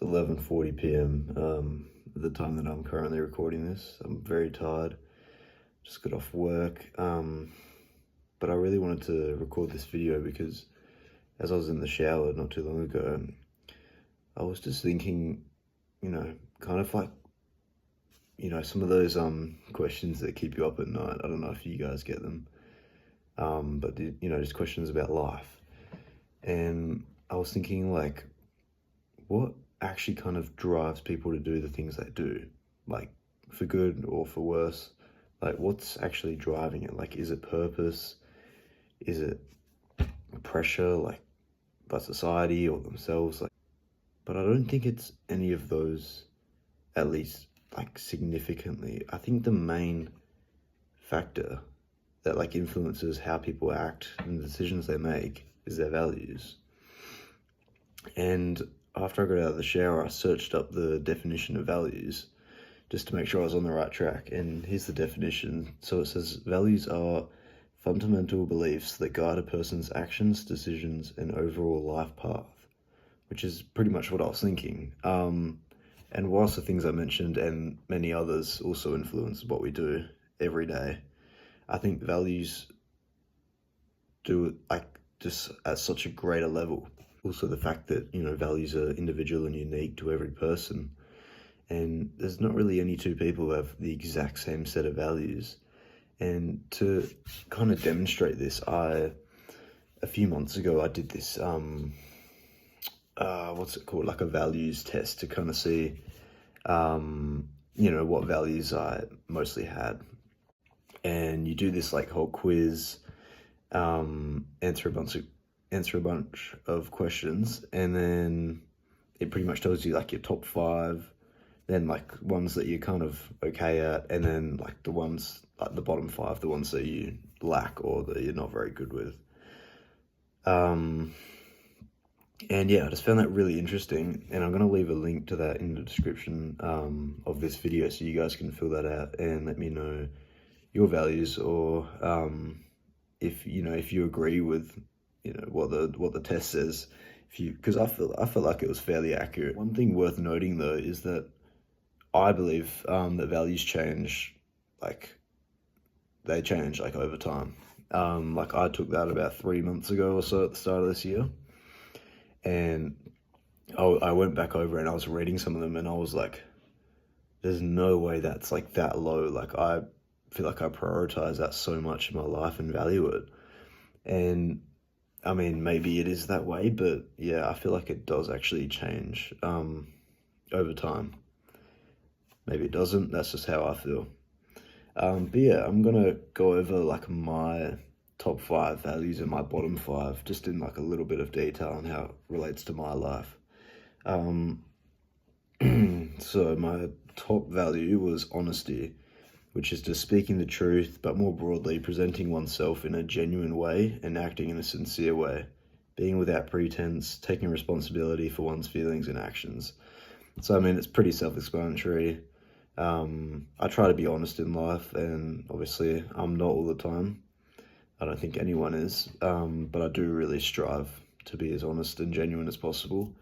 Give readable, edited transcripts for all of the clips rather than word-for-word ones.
It's 11:40 p.m. At the time that I'm currently recording this. I'm very tired. Just got off work. But I really wanted to record this video because as I was in the shower not too long ago, I was just thinking, kind of like, some of those questions that keep you up at night. I don't know if you guys get them. But just questions about life. And I was thinking, like, what actually kind of drives people to do the things they do, like for good or for worse? Like, what's actually driving it? Like, is it purpose? Is it pressure, like by society or themselves? Like, but I don't think it's any of those, at least like significantly. I think the main factor that like influences how people act and the decisions they make is their values. And after I got out of the shower, I searched up the definition of values just to make sure I was on the right track. And here's the definition. So it says, values are fundamental beliefs that guide a person's actions, decisions, and overall life path, which is pretty much what I was thinking. And whilst the things I mentioned and many others also influence what we do every day, I think values do it like just at such a greater level. Also the fact that, values are individual and unique to every person. And there's not really any two people who have the exact same set of values. And to kind of demonstrate this, a few months ago, I did this, what's it called? Like a values test to kind of see, what values I mostly had. And you do this like whole quiz, answer a bunch of questions, and then it pretty much tells you like your top 5, then like ones that you're kind of okay at, and then like the ones like the bottom 5, the ones that you lack or that you're not very good with. And yeah, I just found that really interesting, and I'm going to leave a link to that in the description of this video so you guys can fill that out and let me know your values, or if you agree with what the test says, because I feel like it was fairly accurate. One thing worth noting though is that I believe that values change, like they change like over time. Like I took that about 3 months ago or so at the start of this year, and I went back over and I was reading some of them, and I was like, there's no way that's like that low. Like I feel like I prioritize that so much in my life and value it. And I mean, maybe it is that way, but yeah, I feel like it does actually change over time. Maybe it doesn't, that's just how I feel. But yeah, I'm gonna go over like my top 5 values and my bottom 5, just in like a little bit of detail on how it relates to my life. So my top value was honesty, which is just speaking the truth, but more broadly, presenting oneself in a genuine way and acting in a sincere way, being without pretense, taking responsibility for one's feelings and actions. So, I mean, it's pretty self-explanatory. I try to be honest in life, and obviously I'm not all the time. I don't think anyone is, but I do really strive to be as honest and genuine as possible.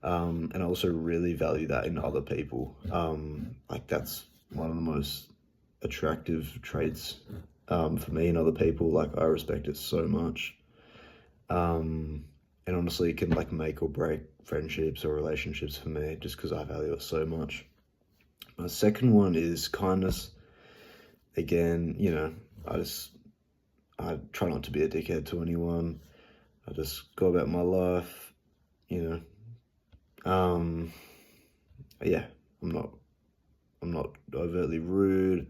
And I also really value that in other people. Like that's one of the most attractive traits for me and other people. Like I respect it so much, and honestly it can like make or break friendships or relationships for me, just because I value it so much. My second one is kindness. Again, I try not to be a dickhead to anyone. I just go about my life, yeah, I'm not overtly rude,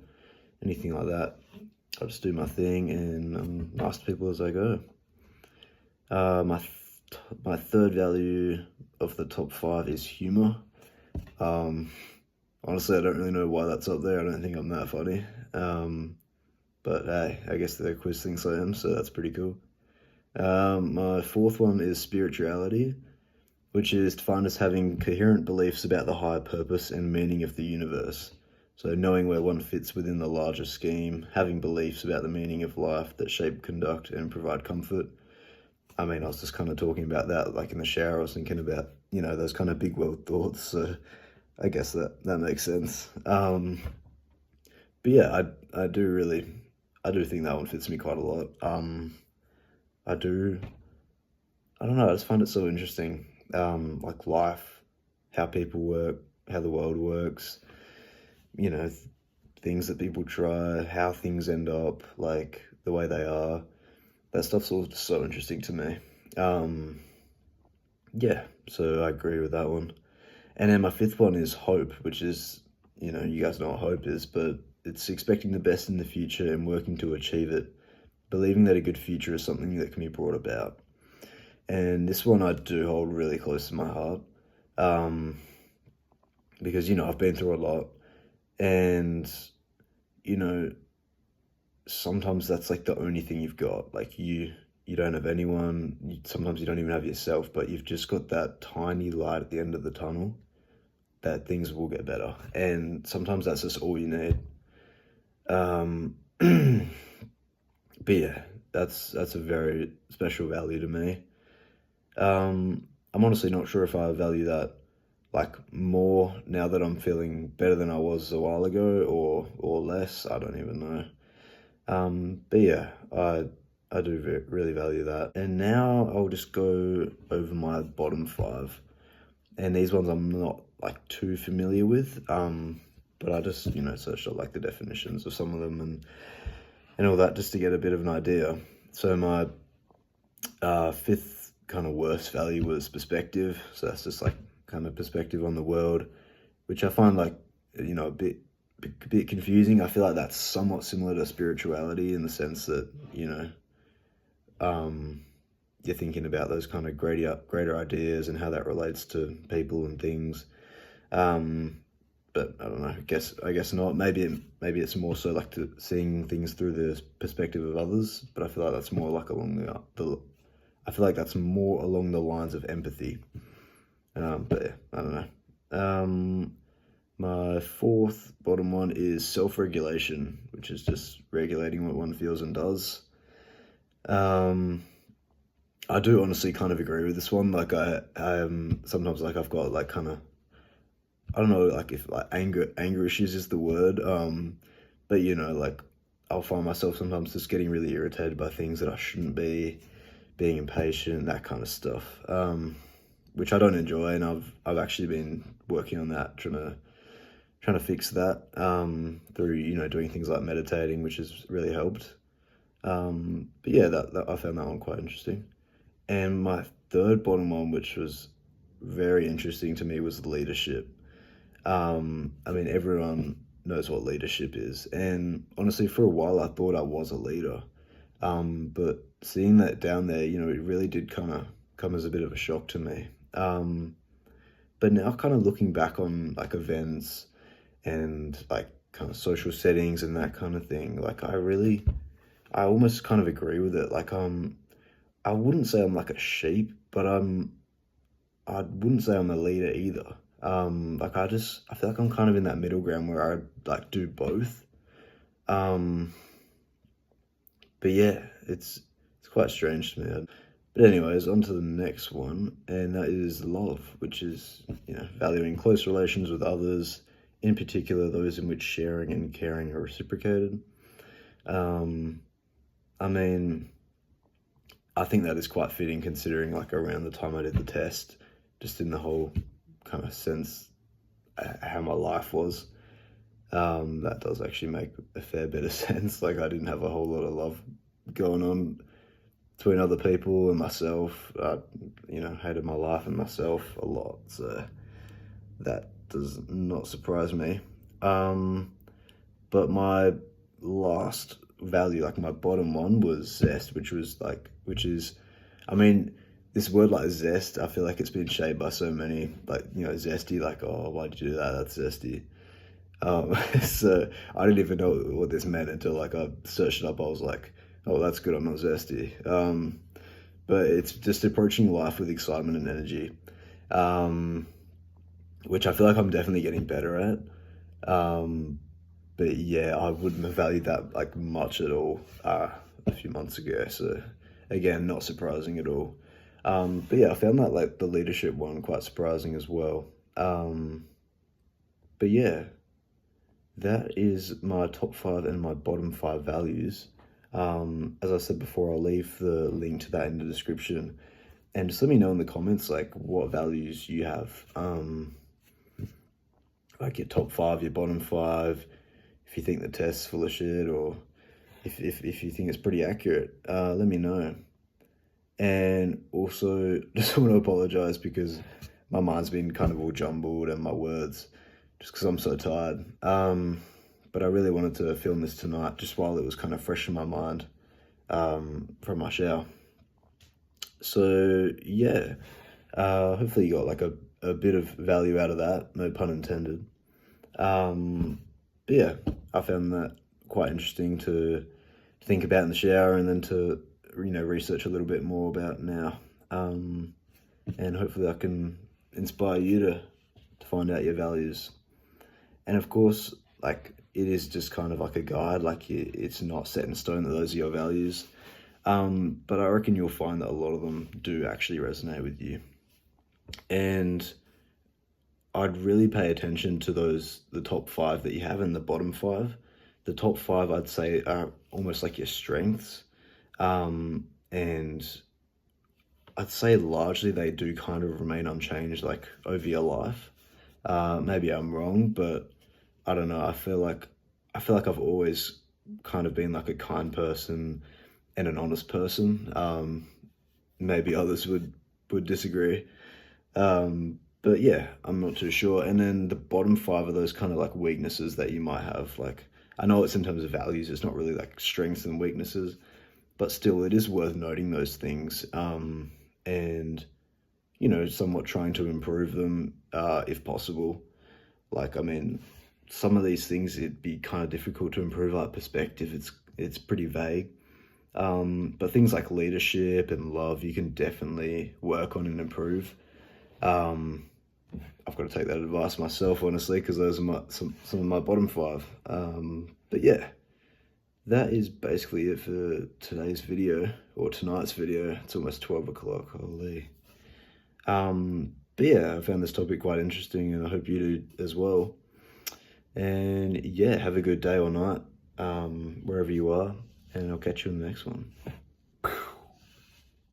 anything like that. I just do my thing, and I'm nice to people as I go. My third value of the top 5 is humor. Honestly, I don't really know why that's up there. I don't think I'm that funny. But hey, I guess the quiz thinks I am, so that's pretty cool. My fourth one is spirituality, which is defined as having coherent beliefs about the higher purpose and meaning of the universe. So knowing where one fits within the larger scheme, having beliefs about the meaning of life that shape conduct and provide comfort. I mean, I was just kind of talking about that, like in the shower, I was thinking about, you know, those kind of big world thoughts. So I guess that makes sense. But yeah, I do think that one fits me quite a lot. I do, I don't know, I just find it so interesting. Like life, how people work, how the world works, you know, things that people try, how things end up, like the way they are. That stuff's all just so interesting to me. Um, yeah, so I agree with that one. And then my fifth one is hope, which is, you know, you guys know what hope is, but it's expecting the best in the future and working to achieve it, believing that a good future is something that can be brought about. And this one I do hold really close to my heart, um, because, you know, I've been through a lot, and, you know, sometimes that's like the only thing you've got. Like you don't have anyone, sometimes you don't even have yourself, but you've just got that tiny light at the end of the tunnel that things will get better. And sometimes that's just all you need. Um, but yeah, that's a very special value to me. I'm honestly not sure if I value that like more now that I'm feeling better than I was a while ago, or less. I don't even know. But yeah, I do really value that. And now I'll just go over my bottom five. And these ones I'm not like too familiar with. But I just, you know, searched up like the definitions of some of them and all that just to get a bit of an idea. So my fifth kind of worst value was perspective. So that's just like kind of perspective on the world, which I find like, you know, a bit confusing. I feel like that's somewhat similar to spirituality in the sense that, you know, you're thinking about those kind of greater ideas and how that relates to people and things. But I don't know. I guess not. Maybe it's more so like seeing things through the perspective of others. But I feel like that's more like along the I feel like that's more along the lines of empathy. But yeah, I don't know. My fourth bottom one is self-regulation, which is just regulating what one feels and does. I do honestly kind of agree with this one. Like I sometimes like I've got like kind of, I don't know, like if like anger issues is the word. But you know, like I'll find myself sometimes just getting really irritated by things that I shouldn't be, being impatient, that kind of stuff. Which I don't enjoy, and I've actually been working on that, trying to fix that through, you know, doing things like meditating, which has really helped. But yeah, that I found that one quite interesting. And my third bottom one, which was very interesting to me, was leadership. I mean, everyone knows what leadership is, and honestly, for a while, I thought I was a leader. But seeing that down there, you know, it really did kind of come as a bit of a shock to me. But now, kind of looking back on like events and like kind of social settings and that kind of thing, like I almost kind of agree with it. Like, I wouldn't say I'm like a sheep, but I wouldn't say I'm a leader either. Like I feel like I'm kind of in that middle ground where I like do both. Um, but yeah, it's quite strange to me. But anyways, on to the next one, and that is love, which is, you know, valuing close relations with others, in particular those in which sharing and caring are reciprocated. I mean, I think that is quite fitting considering like around the time I did the test, just in the whole kind of sense how my life was. That does actually make a fair bit of sense. Like I didn't have a whole lot of love going on between other people and myself. I, you know, hated my life and myself a lot. So that does not surprise me. But my last value, like my bottom one, was zest, which is, I mean, this word like zest, I feel like it's been shaped by so many, like, you know, zesty, like, oh, why did you do that? That's zesty. So I didn't even know what this meant until like I searched it up. I was like, oh, that's good, I'm not zesty. But it's just approaching life with excitement and energy, which I feel like I'm definitely getting better at. But yeah, I wouldn't have valued that like much at all a few months ago. So again, not surprising at all. But yeah, I found that like the leadership one quite surprising as well. But yeah, that is my top 5 and my bottom 5 values. As I said before, I'll leave the link to that in the description. And just let me know in the comments like what values you have. Like your top 5, your bottom 5, if you think the test's full of shit, or if you think it's pretty accurate, let me know. And also, just want to apologize because my mind's been kind of all jumbled and my words, just because I'm so tired. But I really wanted to film this tonight, just while it was kind of fresh in my mind from my shower. So yeah, hopefully you got like a bit of value out of that, no pun intended. But yeah, I found that quite interesting to think about in the shower, and then to research a little bit more about now. And hopefully I can inspire you to find out your values. And of course, like, it is just kind of like a guide, like it's not set in stone that those are your values. But I reckon you'll find that a lot of them do actually resonate with you. And I'd really pay attention to the top 5 that you have and the bottom 5. The top 5, I'd say, are almost like your strengths. And I'd say largely they do kind of remain unchanged, like, over your life. Maybe I'm wrong, but I don't know. I feel like I've always kind of been like a kind person and an honest person. Maybe others would disagree. But yeah, I'm not too sure. And then the bottom 5 are those kind of like weaknesses that you might have. Like, I know it's in terms of values, it's not really like strengths and weaknesses, but still it is worth noting those things. And somewhat trying to improve them, if possible. Like, I mean, some of these things, it'd be kind of difficult to improve, like perspective. It's pretty vague. But things like leadership and love, you can definitely work on and improve. I've got to take that advice myself, honestly, because those are some of my bottom 5. But yeah, that is basically it for today's video, or tonight's video. It's almost 12 o'clock, holy. But yeah, I found this topic quite interesting, and I hope you do as well. And yeah, have a good day or night, wherever you are, and I'll catch you in the next one.